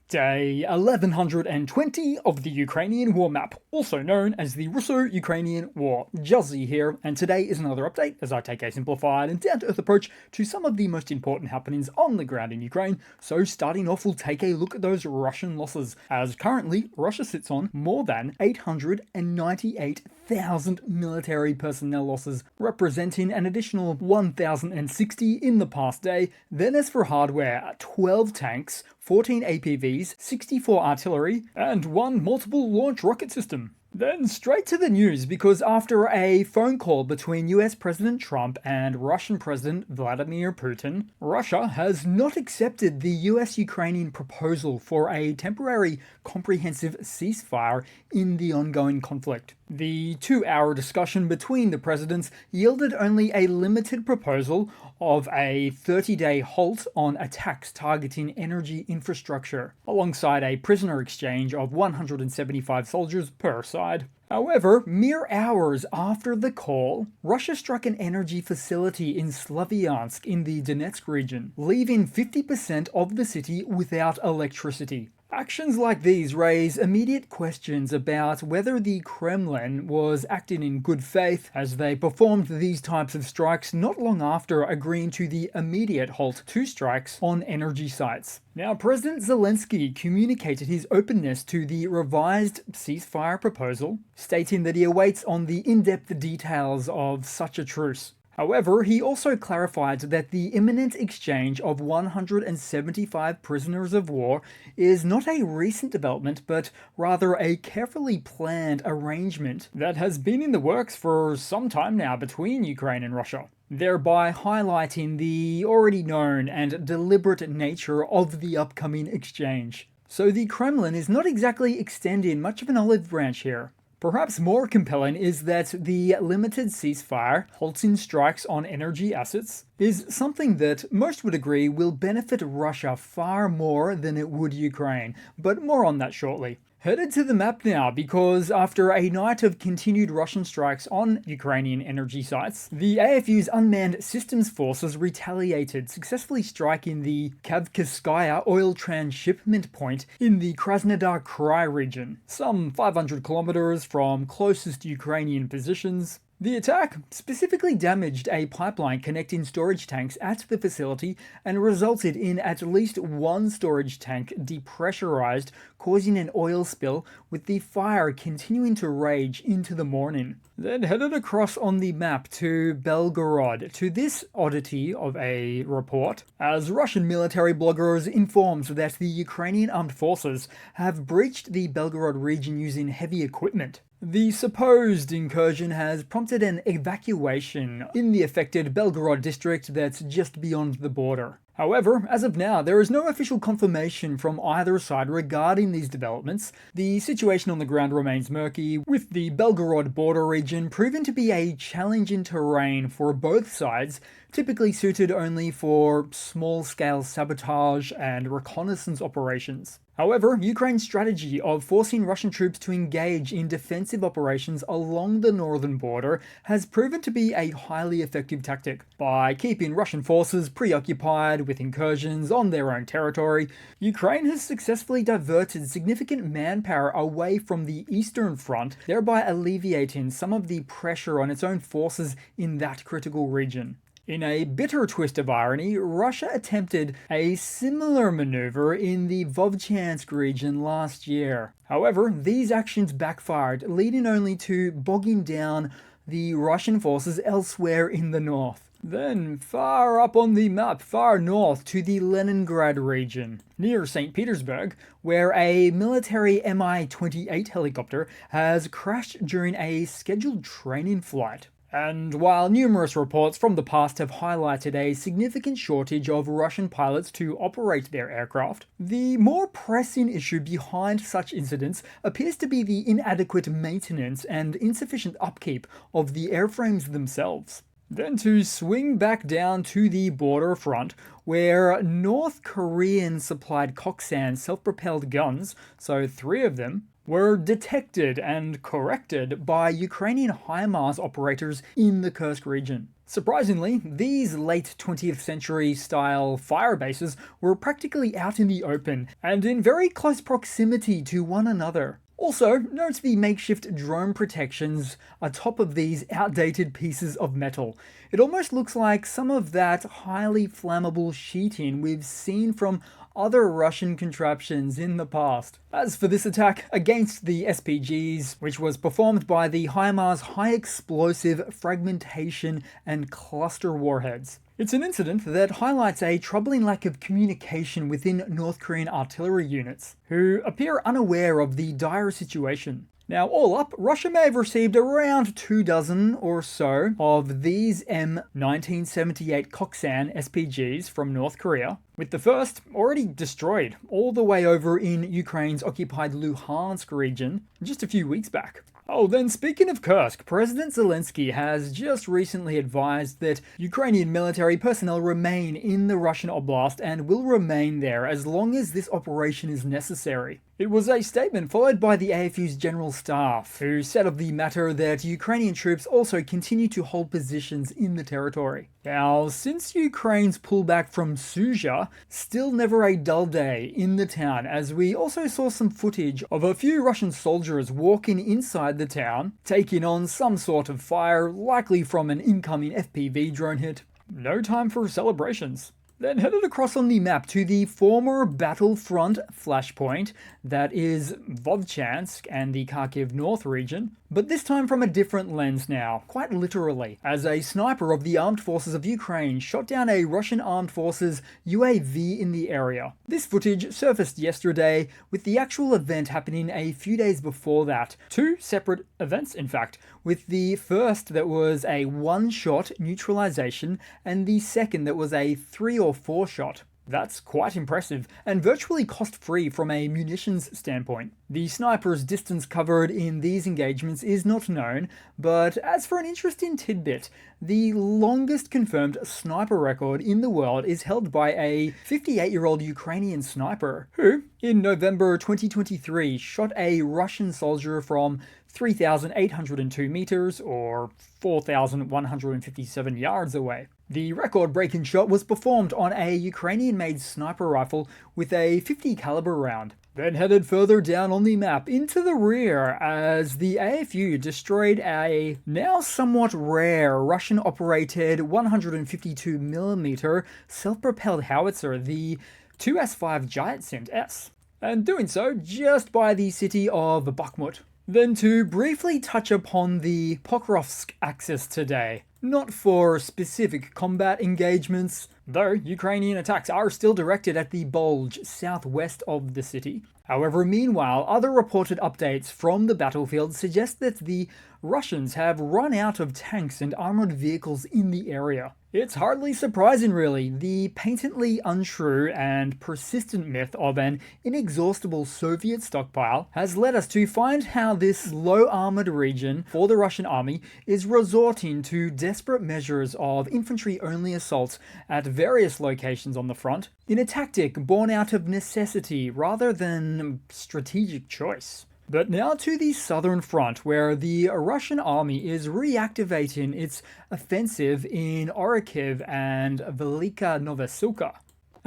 Day 1120 of the Ukrainian War Map, also known as the Russo-Ukrainian War. Juzzie here, and today is another update as I take a simplified and down-to-earth approach to some of the most important happenings on the ground in Ukraine. So starting off, we'll take a look at those Russian losses, as currently Russia sits on more than 898,000 military personnel losses, representing an additional 1,060 in the past day. Then as for hardware, 12 tanks, 14 APVs, 64 artillery, and 1 multiple launch rocket system. Then straight to the news, because after a phone call between US President Trump and Russian President Vladimir Putin, Russia has not accepted the US-Ukrainian proposal for a temporary comprehensive ceasefire in the ongoing conflict. The 2-hour discussion between the presidents yielded only a limited proposal of a 30-day halt on attacks targeting energy infrastructure, alongside a prisoner exchange of 175 soldiers per side. However, mere hours after the call, Russia struck an energy facility in Slavyansk in the Donetsk region, leaving 50% of the city without electricity. Actions like these raise immediate questions about whether the Kremlin was acting in good faith, as they performed these types of strikes not long after agreeing to the immediate halt to strikes on energy sites. Now, President Zelensky communicated his openness to the revised ceasefire proposal, stating that he awaits on the in-depth details of such a truce. However, he also clarified that the imminent exchange of 175 prisoners of war is not a recent development, but rather a carefully planned arrangement that has been in the works for some time now between Ukraine and Russia, thereby highlighting the already known and deliberate nature of the upcoming exchange. So the Kremlin is not exactly extending much of an olive branch here. Perhaps more compelling is that the limited ceasefire, halting strikes on energy assets, is something that most would agree will benefit Russia far more than it would Ukraine, but more on that shortly. Headed to the map now, because after a night of continued Russian strikes on Ukrainian energy sites, the AFU's unmanned systems forces retaliated, successfully striking the Kavkazskaya oil transshipment point in the Krasnodar Krai region, some 500 kilometers from closest Ukrainian positions. The attack specifically damaged a pipeline connecting storage tanks at the facility and resulted in at least one storage tank depressurized, causing an oil spill, with the fire continuing to rage into the morning. Then headed across on the map to Belgorod, to this oddity of a report, as Russian military bloggers informed that the Ukrainian armed forces have breached the Belgorod region using heavy equipment. The supposed incursion has prompted an evacuation in the affected Belgorod district that's just beyond the border. However, as of now, there is no official confirmation from either side regarding these developments. The situation on the ground remains murky, with the Belgorod border region proven to be a challenging terrain for both sides, typically suited only for small-scale sabotage and reconnaissance operations. However, Ukraine's strategy of forcing Russian troops to engage in defensive operations along the northern border has proven to be a highly effective tactic. By keeping Russian forces preoccupied with incursions on their own territory, Ukraine has successfully diverted significant manpower away from the eastern front, thereby alleviating some of the pressure on its own forces in that critical region. In a bitter twist of irony, Russia attempted a similar maneuver in the Vovchansk region last year. However, these actions backfired, leading only to bogging down the Russian forces elsewhere in the north. Then, far up on the map, far north to the Leningrad region, near St. Petersburg, where a military Mi-28 helicopter has crashed during a scheduled training flight. And while numerous reports from the past have highlighted a significant shortage of Russian pilots to operate their aircraft, the more pressing issue behind such incidents appears to be the inadequate maintenance and insufficient upkeep of the airframes themselves. Then to swing back down to the border front, where North Korean supplied Koksan self-propelled guns, so 3 of them, were detected and corrected by Ukrainian HIMARS operators in the Kursk region. Surprisingly, these late 20th century style fire bases were practically out in the open and in very close proximity to one another. Also, note the makeshift drone protections atop of these outdated pieces of metal. It almost looks like some of that highly flammable sheeting we've seen from other Russian contraptions in the past. As for this attack against the SPGs, which was performed by the HIMARS High Explosive Fragmentation and Cluster Warheads, it's an incident that highlights a troubling lack of communication within North Korean artillery units, who appear unaware of the dire situation. Now, all up, Russia may have received around 24 or so of these M1978 Koksan SPGs from North Korea, with the first already destroyed all the way over in Ukraine's occupied Luhansk region just a few weeks back. Oh, then speaking of Kursk, President Zelensky has just recently advised that Ukrainian military personnel remain in the Russian oblast and will remain there as long as this operation is necessary. It was a statement followed by the AFU's General Staff, who said of the matter that Ukrainian troops also continue to hold positions in the territory. Now, since Ukraine's pullback from Sudzha, still never a dull day in the town, as we also saw some footage of a few Russian soldiers walking inside the town, taking on some sort of fire, likely from an incoming FPV drone hit. No time for celebrations. Then headed across on the map to the former battlefront flashpoint that is Vovchansk and the Kharkiv North region, but this time from a different lens now, quite literally, as a sniper of the armed forces of Ukraine shot down a Russian armed forces UAV in the area. This footage surfaced yesterday, with the actual event happening a few days before that. Two separate events, in fact, with the first that was a one-shot neutralization and the second that was a 3 or 4 shot. That's quite impressive, and virtually cost-free from a munitions standpoint. The sniper's distance covered in these engagements is not known, but as for an interesting tidbit, the longest confirmed sniper record in the world is held by a 58-year-old Ukrainian sniper, who, in November 2023, shot a Russian soldier from 3,802 meters, or 4,157 yards away. The record-breaking shot was performed on a Ukrainian-made sniper rifle with a .50 caliber round. Then headed further down on the map into the rear as the AFU destroyed a now somewhat rare Russian-operated 152mm self-propelled howitzer, the 2S5 Giatsint S, and doing so just by the city of Bakhmut. Then to briefly touch upon the Pokrovsk axis today, not for specific combat engagements, though Ukrainian attacks are still directed at the bulge southwest of the city. However, meanwhile, other reported updates from the battlefield suggest that the Russians have run out of tanks and armored vehicles in the area. It's hardly surprising, really. The patently untrue and persistent myth of an inexhaustible Soviet stockpile has led us to find how this low-armored region for the Russian army is resorting to desperate measures of infantry-only assaults at various locations on the front, in a tactic born out of necessity rather than strategic choice. But now to the southern front, where the Russian army is reactivating its offensive in Orikhiv and Velika Novosilka,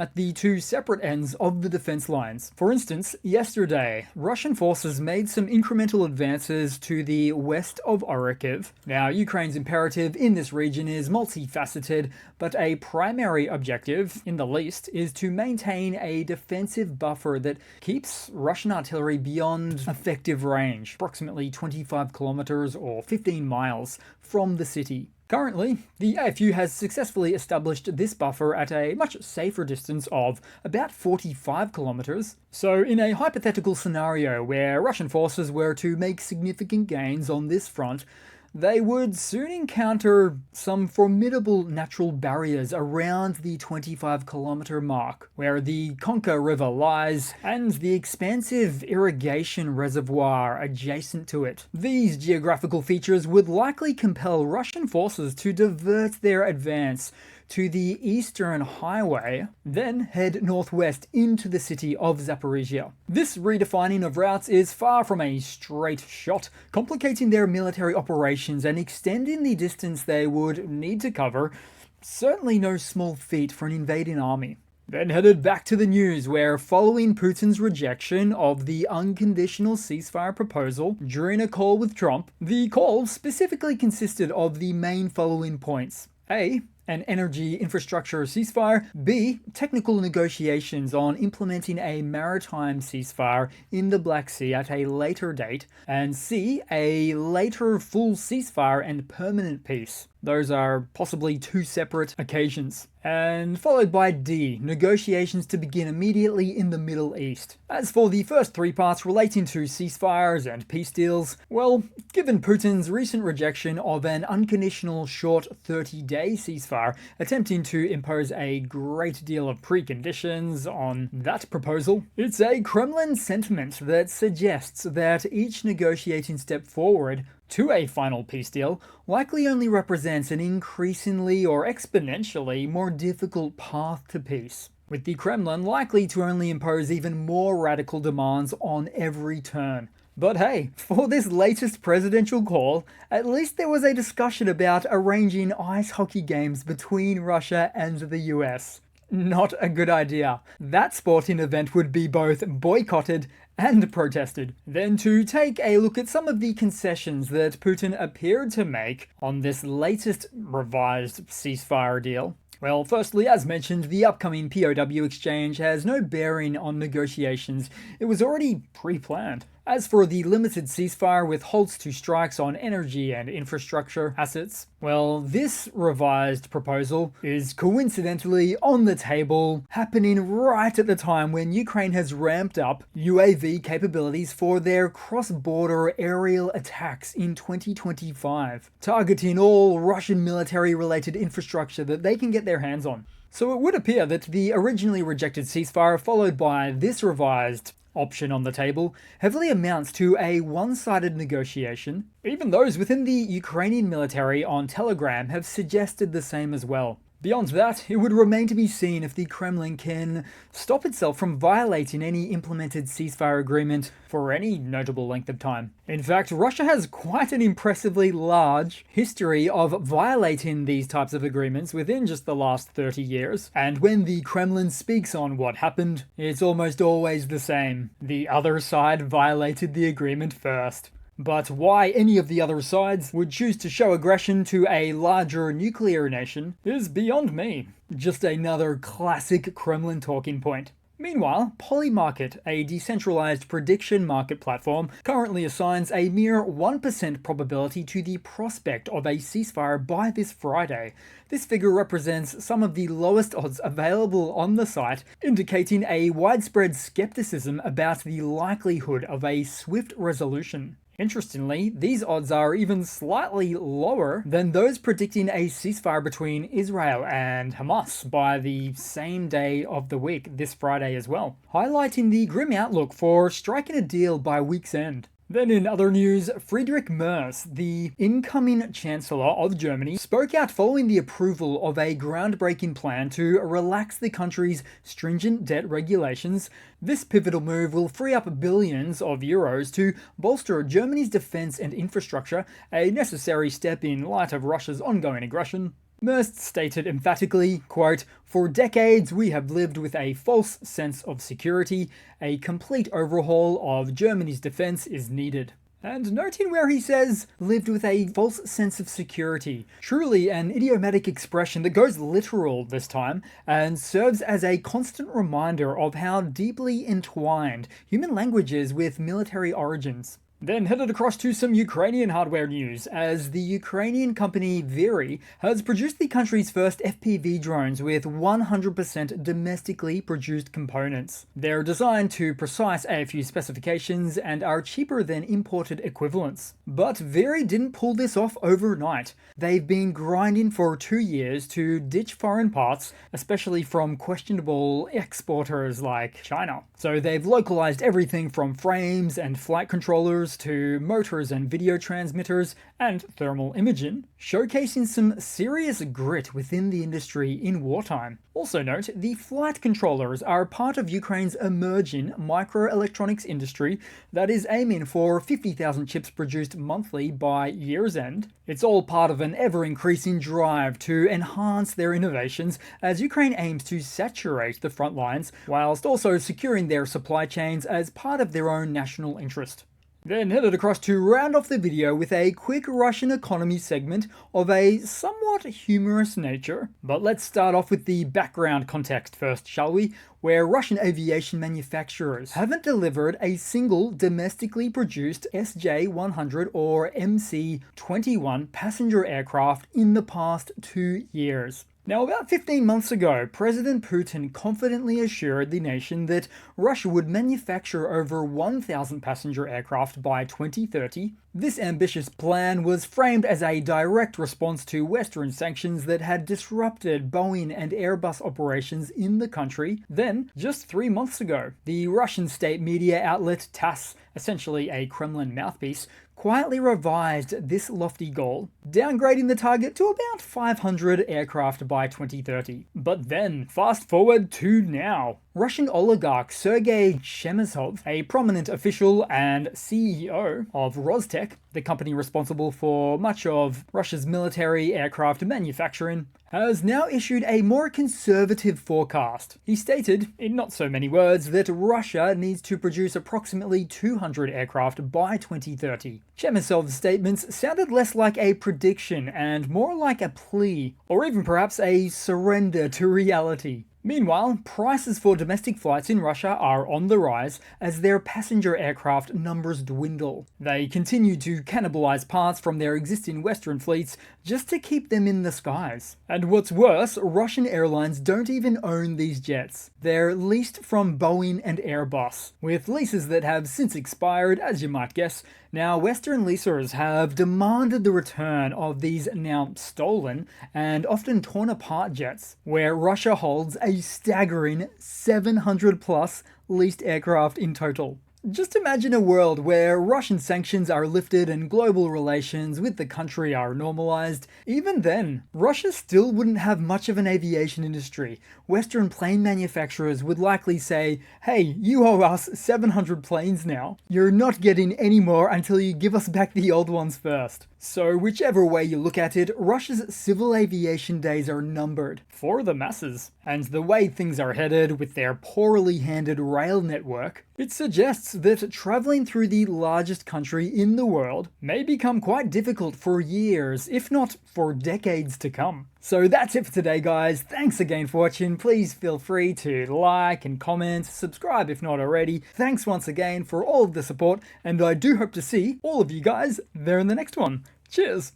at the two separate ends of the defense lines. For instance, yesterday, Russian forces made some incremental advances to the west of Orikhiv. Now, Ukraine's imperative in this region is multifaceted, but a primary objective, in the least, is to maintain a defensive buffer that keeps Russian artillery beyond effective range, approximately 25 kilometers or 15 miles from the city. Currently, the AFU has successfully established this buffer at a much safer distance of about 45 kilometers. So in a hypothetical scenario where Russian forces were to make significant gains on this front, they would soon encounter some formidable natural barriers around the 25-kilometer mark, where the Konka River lies and the expansive irrigation reservoir adjacent to it. These geographical features would likely compel Russian forces to divert their advance to the Eastern Highway, then head northwest into the city of Zaporizhia. This redefining of routes is far from a straight shot, complicating their military operations and extending the distance they would need to cover. Certainly no small feat for an invading army. Then headed back to the news, where following Putin's rejection of the unconditional ceasefire proposal during a call with Trump, the call specifically consisted of the main following points. A. An energy infrastructure ceasefire. B. Technical negotiations on implementing a maritime ceasefire in the Black Sea at a later date. And C. A later full ceasefire and permanent peace. Those are possibly two separate occasions. And followed by D, negotiations to begin immediately in the Middle East. As for the first three parts relating to ceasefires and peace deals, well, given Putin's recent rejection of an unconditional short 30-day ceasefire, attempting to impose a great deal of preconditions on that proposal, it's a Kremlin sentiment that suggests that each negotiating step forward to a final peace deal likely only represents an increasingly or exponentially more difficult path to peace, with the Kremlin likely to only impose even more radical demands on every turn. But hey, for this latest presidential call, at least there was a discussion about arranging ice hockey games between Russia and the US. Not a good idea. That sporting event would be both boycotted and protested. Then to take a look at some of the concessions that Putin appeared to make on this latest revised ceasefire deal. Well, firstly, as mentioned, the upcoming POW exchange has no bearing on negotiations. It was already pre-planned. As for the limited ceasefire with halts to strikes on energy and infrastructure assets, well, this revised proposal is coincidentally on the table, happening right at the time when Ukraine has ramped up UAV capabilities for their cross-border aerial attacks in 2025, targeting all Russian military-related infrastructure that they can get their hands on. So it would appear that the originally rejected ceasefire, followed by this revised option on the table, heavily amounts to a one-sided negotiation. Even those within the Ukrainian military on Telegram have suggested the same as well. Beyond that, it would remain to be seen if the Kremlin can stop itself from violating any implemented ceasefire agreement for any notable length of time. In fact, Russia has quite an impressively large history of violating these types of agreements within just the last 30 years. And when the Kremlin speaks on what happened, it's almost always the same. The other side violated the agreement first. But why any of the other sides would choose to show aggression to a larger nuclear nation is beyond me. Just another classic Kremlin talking point. Meanwhile, Polymarket, a decentralized prediction market platform, currently assigns a mere 1% probability to the prospect of a ceasefire by this Friday. This figure represents some of the lowest odds available on the site, indicating a widespread skepticism about the likelihood of a swift resolution. Interestingly, these odds are even slightly lower than those predicting a ceasefire between Israel and Hamas by the same day of the week, this Friday as well, highlighting the grim outlook for striking a deal by week's end. Then in other news, Friedrich Merz, the incoming Chancellor of Germany, spoke out following the approval of a groundbreaking plan to relax the country's stringent debt regulations. This pivotal move will free up billions of euros to bolster Germany's defense and infrastructure, a necessary step in light of Russia's ongoing aggression. Merz stated emphatically, quote, "For decades we have lived with a false sense of security. A complete overhaul of Germany's defense is needed." And noting where he says, lived with a false sense of security, truly an idiomatic expression that goes literal this time, and serves as a constant reminder of how deeply entwined human language is with military origins. Then headed across to some Ukrainian hardware news, as the Ukrainian company Viri has produced the country's first FPV drones with 100% domestically produced components. They're designed to precise AFU specifications and are cheaper than imported equivalents. But Viri didn't pull this off overnight. They've been grinding for 2 years to ditch foreign parts, especially from questionable exporters like China. So they've localized everything from frames and flight controllers sensors to motors and video transmitters and thermal imaging, showcasing some serious grit within the industry in wartime. Also note, the flight controllers are part of Ukraine's emerging microelectronics industry that is aiming for 50,000 chips produced monthly by year's end. It's all part of an ever-increasing drive to enhance their innovations as Ukraine aims to saturate the front lines, whilst also securing their supply chains as part of their own national interest. Then headed across to round off the video with a quick Russian economy segment of a somewhat humorous nature. But let's start off with the background context first, shall we? Where Russian aviation manufacturers haven't delivered a single domestically produced SJ-100 or MC-21 passenger aircraft in the past 2 years. Now, about 15 months ago, President Putin confidently assured the nation that Russia would manufacture over 1,000 passenger aircraft by 2030. This ambitious plan was framed as a direct response to Western sanctions that had disrupted Boeing and Airbus operations in the country. Then, just 3 months ago, the Russian state media outlet TASS, essentially a Kremlin mouthpiece, quietly revised this lofty goal, downgrading the target to about 500 aircraft by 2030. But then, fast forward to now. Russian oligarch Sergei Chemezov, a prominent official and CEO of Rostec, the company responsible for much of Russia's military aircraft manufacturing, has now issued a more conservative forecast. He stated, in not so many words, that Russia needs to produce approximately 200 aircraft by 2030. Chemezov's statements sounded less like a prediction and more like a plea, or even perhaps a surrender to reality. Meanwhile, prices for domestic flights in Russia are on the rise as their passenger aircraft numbers dwindle. They continue to cannibalize parts from their existing Western fleets just to keep them in the skies. And what's worse, Russian airlines don't even own these jets. They're leased from Boeing and Airbus, with leases that have since expired, as you might guess. Now, Western leasers have demanded the return of these now stolen and often torn apart jets, where Russia holds a staggering 700 plus leased aircraft in total. Just imagine a world where Russian sanctions are lifted and global relations with the country are normalized. Even then, Russia still wouldn't have much of an aviation industry. Western plane manufacturers would likely say, hey, you owe us 700 planes now. You're not getting any more until you give us back the old ones first. So whichever way you look at it, Russia's civil aviation days are numbered for the masses. And the way things are headed with their poorly handled rail network, it suggests that traveling through the largest country in the world may become quite difficult for years, if not for decades to come. So that's it for today, guys. Thanks again for watching. Please feel free to like and comment, subscribe if not already. Thanks once again for all of the support, and I do hope to see all of you guys there in the next one. Cheers!